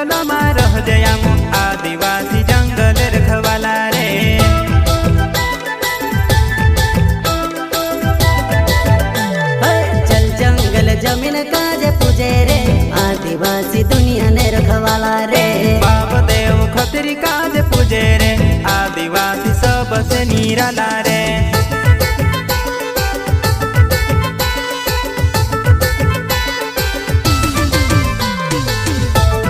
जंगल में रह जयाम आदिवासी जंगल रखवाला रे। चल जंगल जमीन काज पूजे रे आदिवासी दुनिया ने रखवाला रे। बाप देव खतरी काज पूजे रे आदिवासी सबसे निराला रे।